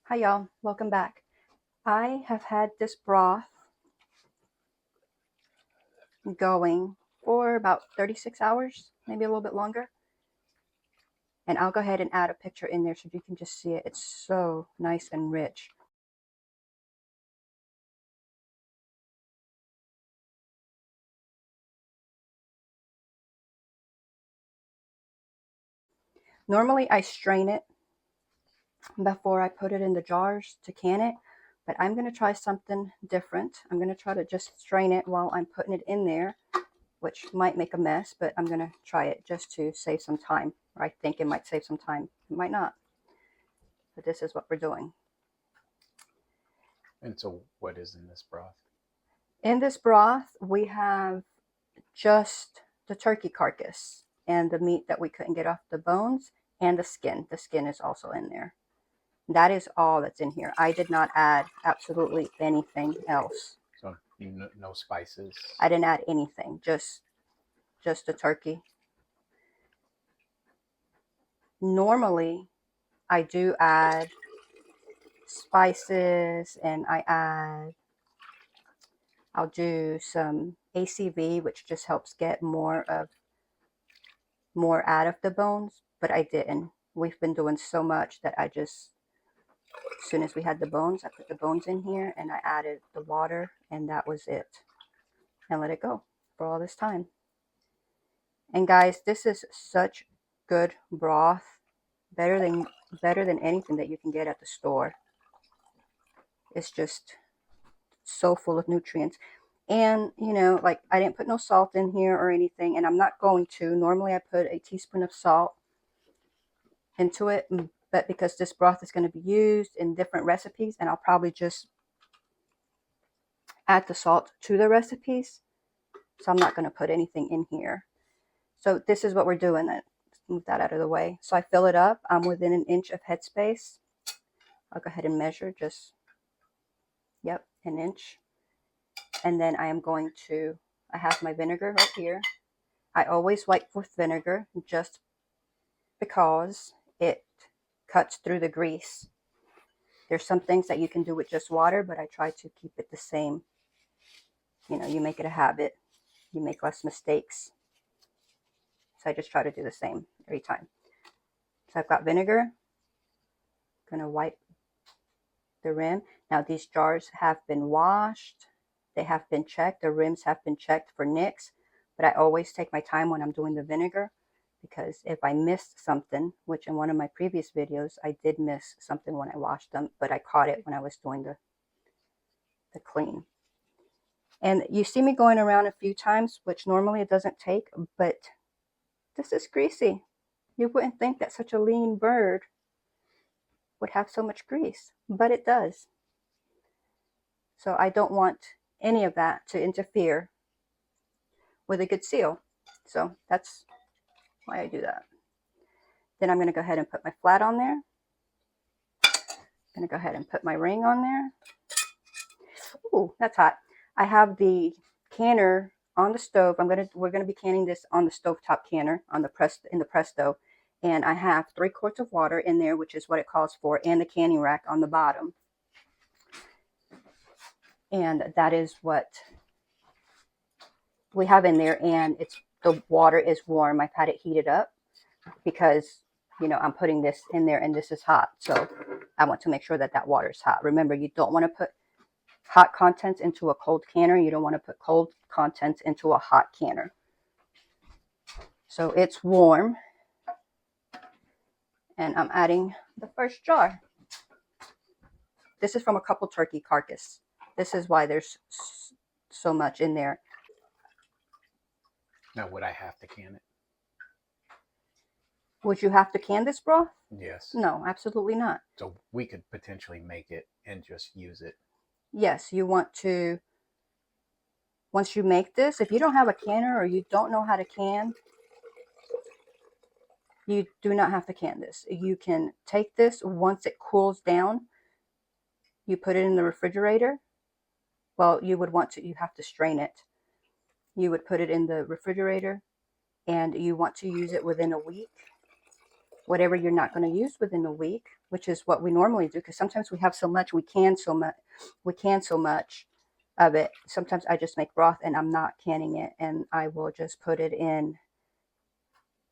Hi y'all, welcome back. I have had this broth going for about 36 hours, maybe a little bit longer. And I'll go ahead and add a picture in there so you can just see it. It's so nice and rich. Normally I strain it before I put it in the jars to can it, but I'm going to try something different. I'm going to try to just strain it while I'm putting it in there, which might make a mess, but I'm going to try it just to save some time. Or I think it might save some time. It might not. But this is what we're doing. And so what is in this broth? In this broth, we have just the turkey carcass and the meat that we couldn't get off the bones and the skin. The skin is also in there. That is all that's in here. I did not add absolutely anything else. So no spices? I didn't add anything, just the turkey. Normally, I do add spices and I'll do some ACV, which just helps get more out of the bones, but I didn't. We've been doing so much that I just, as soon as we had the bones, I put the bones in here and I added the water and that was it. And let it go for all this time. And guys, this is such good broth. Better than anything that you can get at the store. It's just so full of nutrients. And, you know, like I didn't put no salt in here or anything, and I'm not going to. Normally I put a teaspoon of salt into it, but because this broth is going to be used in different recipes, and I'll probably just add the salt to the recipes, so I'm not going to put anything in here. So this is what we're doing. Let's move that out of the way. So I fill it up. I'm within an inch of headspace. I'll go ahead and measure just, yep, an inch. And then I am going to, I have my vinegar right here. I always wipe with vinegar just because it cuts through the grease. There's some things that you can do with just water, but I try to keep it the same. You know, you make it a habit. You make less mistakes. So I just try to do the same every time. So I've got vinegar. I'm going to wipe the rim. Now these jars have been washed. They have been checked. The rims have been checked for nicks. But I always take my time when I'm doing the vinegar, because if I missed something, which in one of my previous videos, I did miss something when I washed them, but I caught it when I was doing the clean. And you see me going around a few times, which normally it doesn't take, but this is greasy. You wouldn't think that such a lean bird would have so much grease, but it does. So I don't want any of that to interfere with a good seal. So that's why I do that. Then I'm going to go ahead and put my flat on there. I'm going to go ahead and put my ring on there. Ooh, that's hot. I have the canner on the stove. We're going to be canning this on the stovetop canner on the Presto. And I have 3 quarts of water in there, which is what it calls for, and the canning rack on the bottom. And that is what we have in there, and the water is warm. I've had it heated up because, you know, I'm putting this in there and this is hot. So I want to make sure that that water is hot. Remember, you don't want to put hot contents into a cold canner. You don't want to put cold contents into a hot canner. So it's warm. And I'm adding the first jar. This is from a couple turkey carcass. This is why there's so much in there. Now, would I have to can it? Would you have to can this broth? Yes. No, absolutely not. So we could potentially make it and just use it. Yes, you want to, once you make this, if you don't have a canner or you don't know how to can, you do not have to can this. You can take this once it cools down. You put it in the refrigerator. Well, you have to strain it. You would put it in the refrigerator and you want to use it within a week. whatever you're not going to use within a week, which is what we normally do, because sometimes we have so much, we can so much of it. Sometimes I just make broth and I'm not canning it, and I will just put it in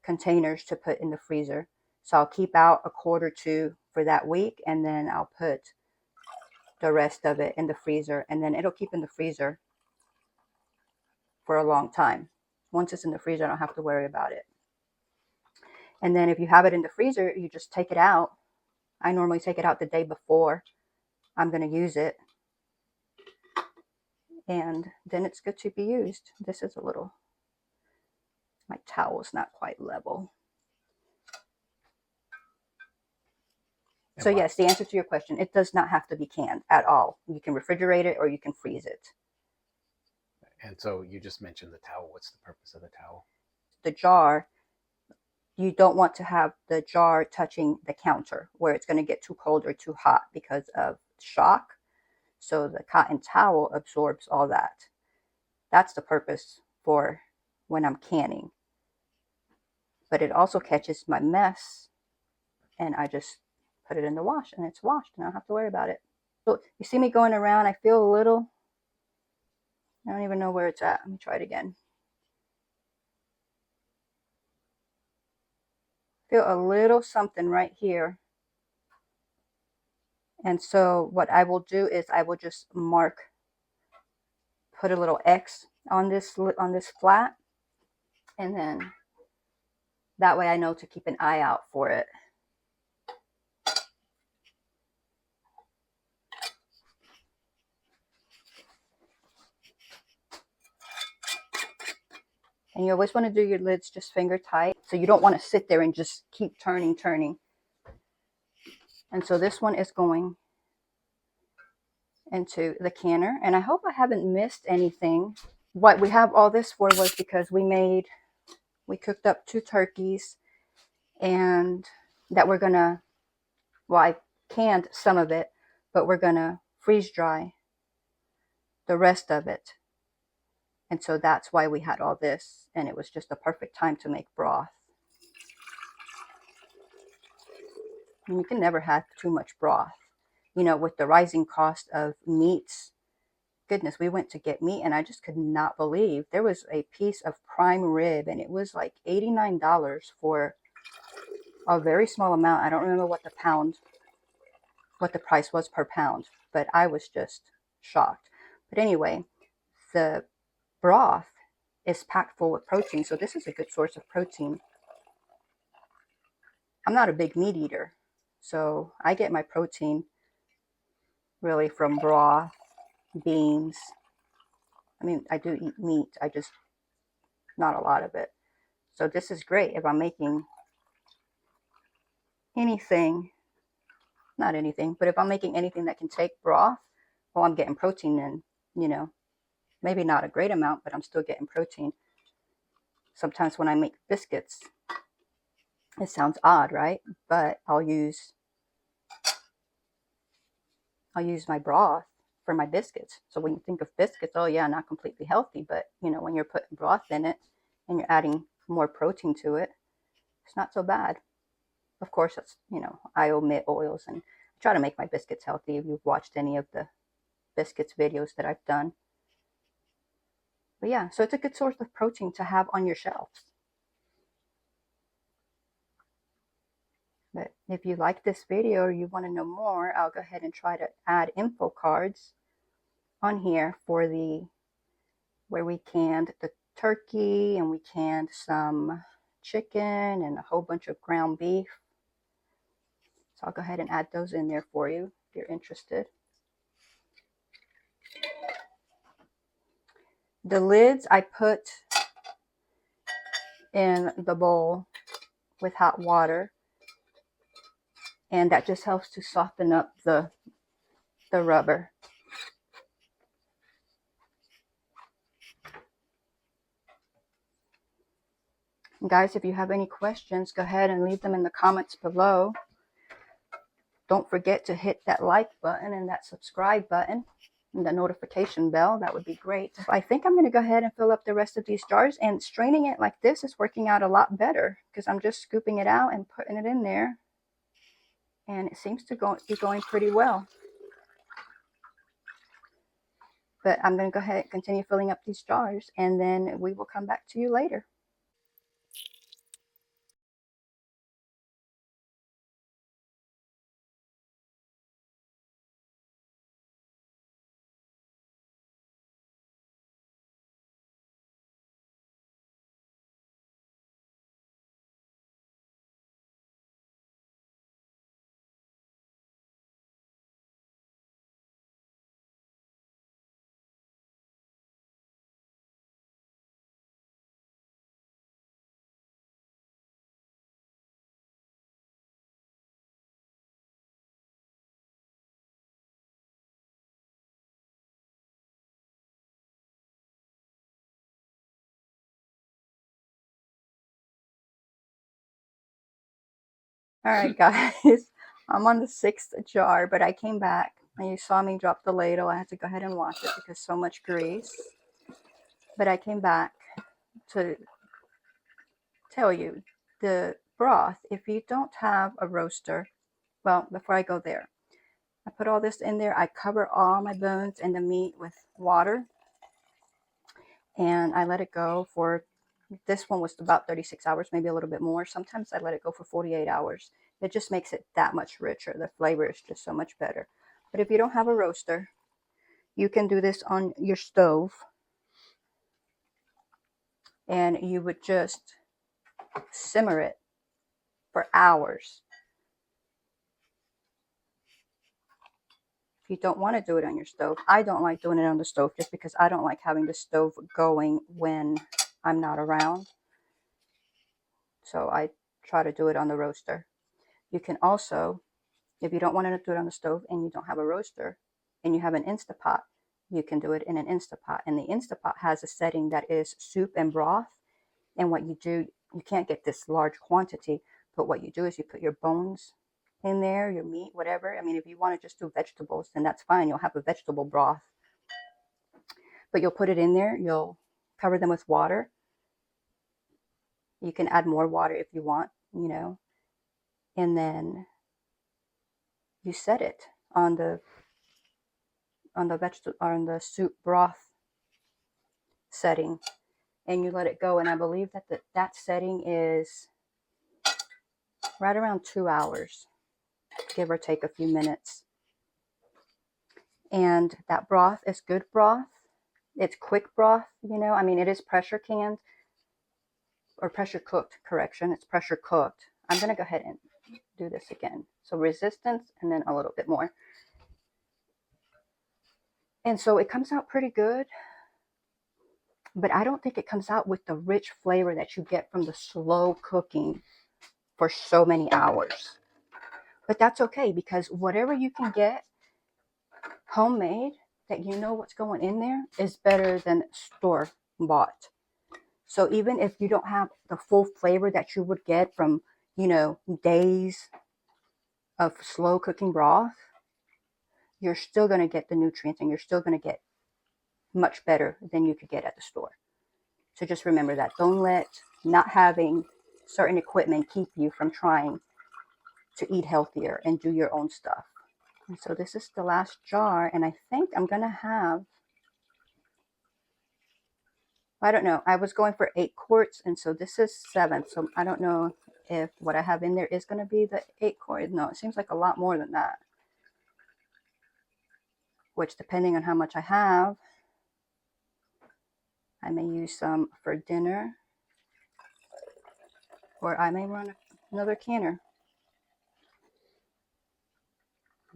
containers to put in the freezer. So I'll keep out a quart or two for that week, and then I'll put the rest of it in the freezer, and then it'll keep in the freezer for a long time. Once it's in the freezer, I don't have to worry about it. And then if you have it in the freezer, you just take it out. I normally take it out the day before I'm going to use it, and then it's good to be used. This is a little, my towel's not quite level. So yes, the answer to your question, it does not have to be canned at all. You can refrigerate it or you can freeze it. And so you just mentioned the towel. What's the purpose of the towel? The jar, you don't want to have the jar touching the counter where it's going to get too cold or too hot because of shock. So the cotton towel absorbs all that. That's the purpose for when I'm canning. But it also catches my mess, and I just put it in the wash, and it's washed, and I don't have to worry about it. So you see me going around, I feel a little, I don't even know where it's at. Let me try it again. Feel a little something right here. And so what I will do is I will just put a little X on this flat, and then that way I know to keep an eye out for it. And you always want to do your lids just finger tight. So you don't want to sit there and just keep turning. And so this one is going into the canner. And I hope I haven't missed anything. What we have all this for was because we cooked up 2 turkeys, and that we're going to, well, I canned some of it, but we're going to freeze dry the rest of it. And so that's why we had all this, and it was just a perfect time to make broth. And you can never have too much broth. You know, with the rising cost of meats, goodness, we went to get meat, and I just could not believe there was a piece of prime rib, and it was like $89 for a very small amount. I don't remember what the price was per pound, but I was just shocked. But anyway, the broth is packed full of protein, so this is a good source of protein. I'm not a big meat eater, so I get my protein really from broth, beans. I mean, I do eat meat, I just, not a lot of it. So this is great if I'm making anything, not anything, but if I'm making anything that can take broth, well, I'm getting protein in, you know. Maybe not a great amount, but I'm still getting protein. Sometimes when I make biscuits, it sounds odd, right? But I'll use my broth for my biscuits. So when you think of biscuits, oh yeah, not completely healthy, but you know, when you're putting broth in it and you're adding more protein to it, it's not so bad. Of course, that's, you know, I omit oils and I try to make my biscuits healthy. If you've watched any of the biscuits videos that I've done. But yeah, so it's a good source of protein to have on your shelves. But if you like this video or you want to know more, I'll go ahead and try to add info cards on here for where we canned the turkey and we canned some chicken and a whole bunch of ground beef. So I'll go ahead and add those in there for you if you're interested. The lids I put in the bowl with hot water, and that just helps to soften up the rubber. And guys, if you have any questions, go ahead and leave them in the comments below. Don't forget to hit that like button and that subscribe button. the notification bell, that would be great. I think I'm going to go ahead and fill up the rest of these jars, and straining it like this is working out a lot better because I'm just scooping it out and putting it in there, and it seems to be going pretty well. But I'm going to go ahead and continue filling up these jars, and then we will come back to you later. All right, guys, I'm on the 6th jar, but I came back and you saw me drop the ladle. I had to go ahead and wash it because so much grease. But I came back to tell you the broth, if you don't have a roaster, well, before I go there, I put all this in there. I cover all my bones and the meat with water, and I let it go for, this one was about 36 hours, maybe a little bit more. Sometimes I let it go for 48 hours. It just makes it that much richer. The flavor is just so much better. But if you don't have a roaster, you can do this on your stove, and you would just simmer it for hours. If you don't want to do it on your stove, I don't like doing it on the stove just because I don't like having the stove going when I'm not around. So I try to do it on the roaster. You can also, if you don't want to do it on the stove and you don't have a roaster and you have an InstantPot, you can do it in an InstantPot. And the InstantPot has a setting that is soup and broth. And what you do, you can't get this large quantity, but what you do is you put your bones in there, your meat, whatever. I mean, if you want to just do vegetables, then that's fine. You'll have a vegetable broth. But you'll put it in there. You'll cover them with water. You can add more water if you want, you know. And then you set it on the vegetable, or on the soup broth setting, and you let it go. And I believe that that setting is right around 2 hours, give or take a few minutes. And that broth is good broth. It's quick broth, you know. I mean, it is pressure canned, or pressure cooked, correction. It's pressure cooked. I'm going to go ahead and do this again. So resistance, and then a little bit more. And so it comes out pretty good, but I don't think it comes out with the rich flavor that you get from the slow cooking for so many hours. But that's okay, because whatever you can get homemade that you know what's going in there is better than store bought. So even if you don't have the full flavor that you would get from, you know, days of slow cooking broth, you're still going to get the nutrients, and you're still going to get much better than you could get at the store. So just remember that. Don't let not having certain equipment keep you from trying to eat healthier and do your own stuff. And so this is the last jar, and I think I'm going to have, I don't know, I was going for 8 quarts, and so this is 7. So I don't know if what I have in there is going to be the 8 quarts. No, it seems like a lot more than that. Which, depending on how much I have, I may use some for dinner, or I may run another canner.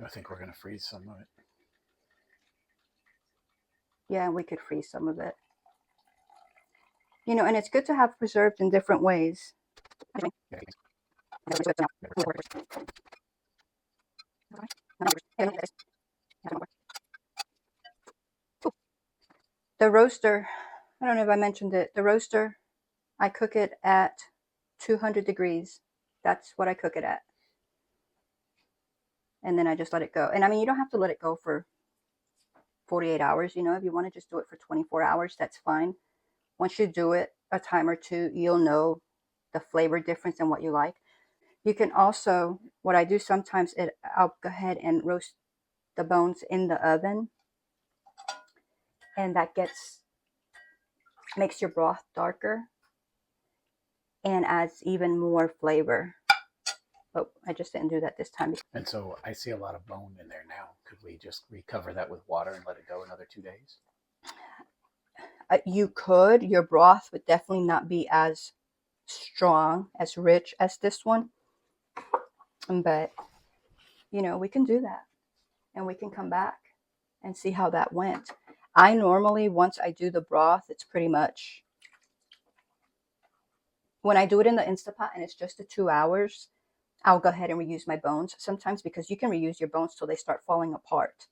I think we're going to freeze some of it. Yeah, we could freeze some of it. You know, and it's good to have preserved in different ways. The roaster, I don't know if I mentioned it, the roaster, I cook it at 200 degrees. That's what I cook it at. And then I just let it go. And I mean, you don't have to let it go for 48 hours. You know, if you want to just do it for 24 hours, that's fine. Once you do it a time or two, you'll know the flavor difference and what you like. You can also, what I do sometimes, I'll go ahead and roast the bones in the oven, and that makes your broth darker and adds even more flavor. Oh, I just didn't do that this time. And so I see a lot of bone in there now. Could we just recover that with water and let it go another 2 days? You could. Your broth would definitely not be as strong, as rich as this one. But, you know, we can do that. And we can come back and see how that went. I normally, once I do the broth, it's pretty much, when I do it in the InstantPot and it's just the 2 hours, I'll go ahead and reuse my bones sometimes, because you can reuse your bones till they start falling apart.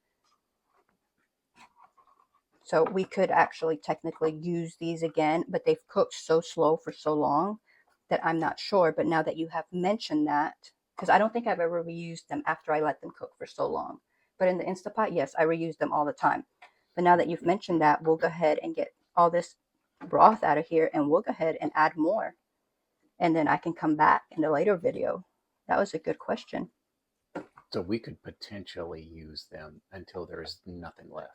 So we could actually technically use these again, but they've cooked so slow for so long that I'm not sure. But now that you have mentioned that, because I don't think I've ever reused them after I let them cook for so long. But in the InstantPot, yes, I reuse them all the time. But now that you've mentioned that, we'll go ahead and get all this broth out of here, and we'll go ahead and add more. And then I can come back in a later video. That was a good question. So we could potentially use them until there's nothing left.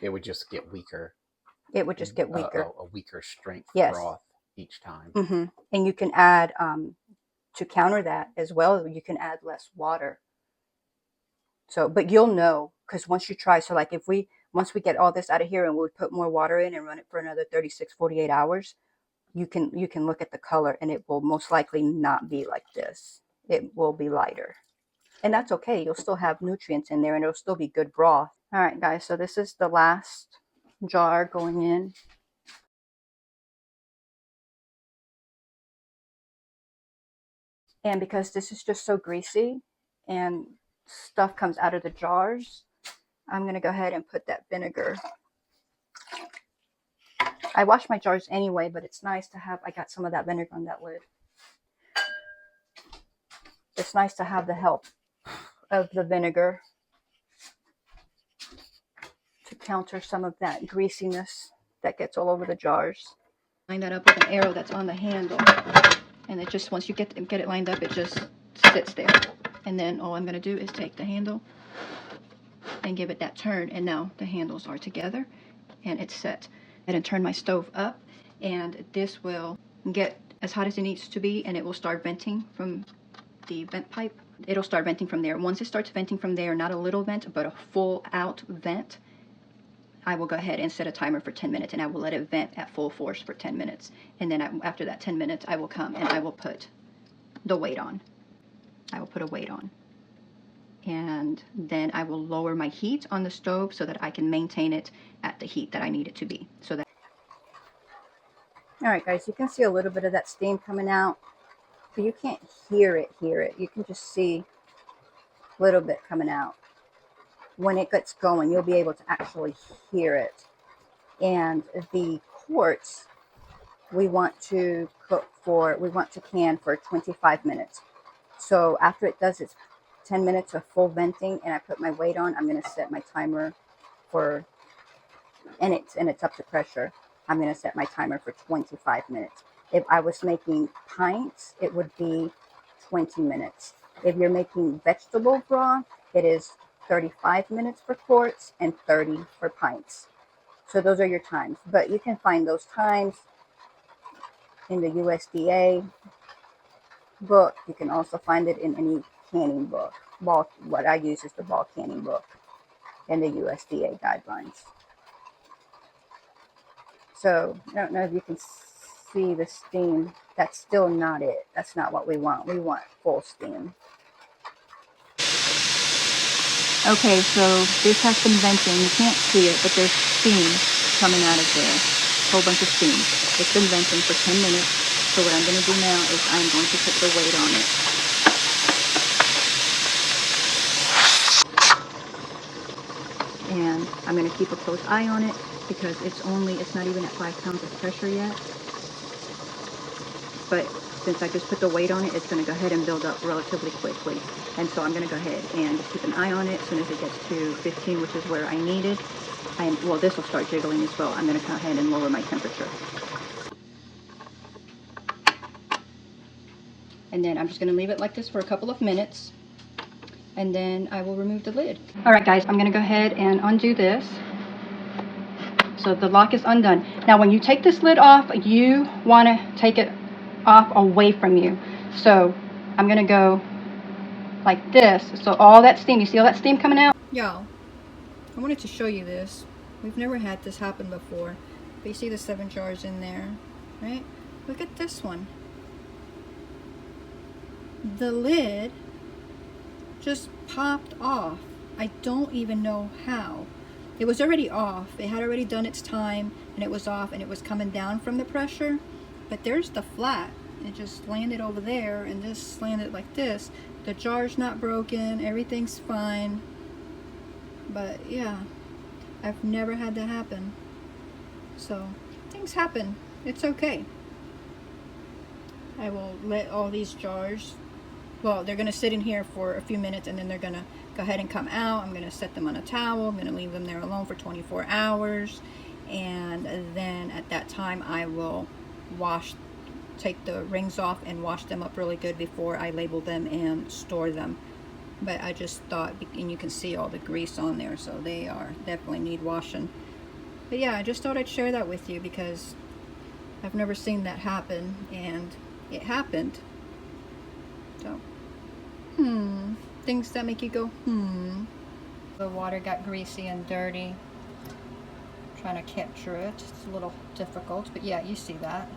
It would just get weaker. It would just get weaker. A weaker strength broth each time. Mm-hmm. And you can add, to counter that as well, you can add less water. So, but you'll know, because once you try, so like once we get all this out of here and we put more water in and run it for another 36, 48 hours, you can look at the color, and it will most likely not be like this. It will be lighter. And that's okay. You'll still have nutrients in there, and it'll still be good broth. All right, guys, so this is the last jar going in. And because this is just so greasy and stuff comes out of the jars, I'm going to go ahead and put that vinegar. I wash my jars anyway, but it's nice to have, I got some of that vinegar on that lid. It's nice to have the help of the vinegar to counter some of that greasiness that gets all over the jars. Line that up with an arrow that's on the handle, and it just, once you get it lined up, it just sits there. And then all I'm going to do is take the handle and give it that turn, and now the handles are together and it's set. And turn my stove up, and this will get as hot as it needs to be, and it will start venting from the vent pipe. It'll start venting from there. Once it starts venting from there, not a little vent, but a full out vent, I will go ahead and set a timer for 10 minutes, and I will let it vent at full force for 10 minutes. And then after that 10 minutes, I will come and I will put the weight on. I will put a weight on. And then I will lower my heat on the stove so that I can maintain it at the heat that I need it to be. So that. All right, guys, you can see a little bit of that steam coming out, but you can't hear it. You can just see a little bit coming out. When it gets going, you'll be able to actually hear it. And the quartz, we want to can for 25 minutes. So after it does its 10 minutes of full venting and I put my weight on, I'm going to set my timer for, and it's up to pressure, I'm going to set my timer for 25 minutes. If I was making pints, it would be 20 minutes. If you're making vegetable broth, it is 35 minutes for quarts and 30 for pints. So those are your times. But you can find those times in the USDA book. You can also find it in any canning book. What I use is the ball canning book and the USDA guidelines. So I don't know if you can see the steam. That's still not it. That's not what we want. We want full steam. Okay, so this has been venting. You can't see it, but there's steam coming out of there. A whole bunch of steam. It's been venting for 10 minutes. So what I'm going to do now is I'm going to put the weight on it. And I'm going to keep a close eye on it because it's not even at 5 pounds of pressure yet. But since I just put the weight on it, it's going to go ahead and build up relatively quickly. And so I'm going to go ahead and just keep an eye on it. As soon as it gets to 15, which is where I need it, well, this will start jiggling as well. I'm going to go ahead and lower my temperature. And then I'm just going to leave it like this for a couple of minutes. And then I will remove the lid. All right, guys, I'm going to go ahead and undo this. So the lock is undone. Now, when you take this lid off, you want to take it off away from you. So I'm going to go like this. So all that steam, you see all that steam coming out? Y'all, I wanted to show you this. We've never had this happen before. But you see the 7 jars in there, right? Look at this one. The lid just popped off. I don't even know how. It was already off. It had already done its time and it was off and it was coming down from the pressure. But there's the flat. It just landed over there and this landed like this. The jar's not broken. Everything's fine. But yeah, I've never had that happen. So things happen. It's okay. I will let all these jars, well, they're going to sit in here for a few minutes and then they're going to go ahead and come out. I'm going to set them on a towel. I'm going to leave them there alone for 24 hours. And then at that time I will take the rings off and wash them up really good before I label them and store them. But I just thought, and you can see all the grease on there, so they are definitely need washing. But yeah, I just thought I'd share that with you because I've never seen that happen, and it happened. So, things that make you go, The water got greasy and dirty. I'm trying to capture it. It's a little difficult, but yeah, you see that.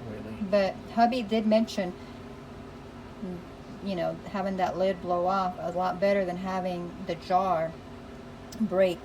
Really? But hubby did mention, you know, having that lid blow off a lot better than having the jar break.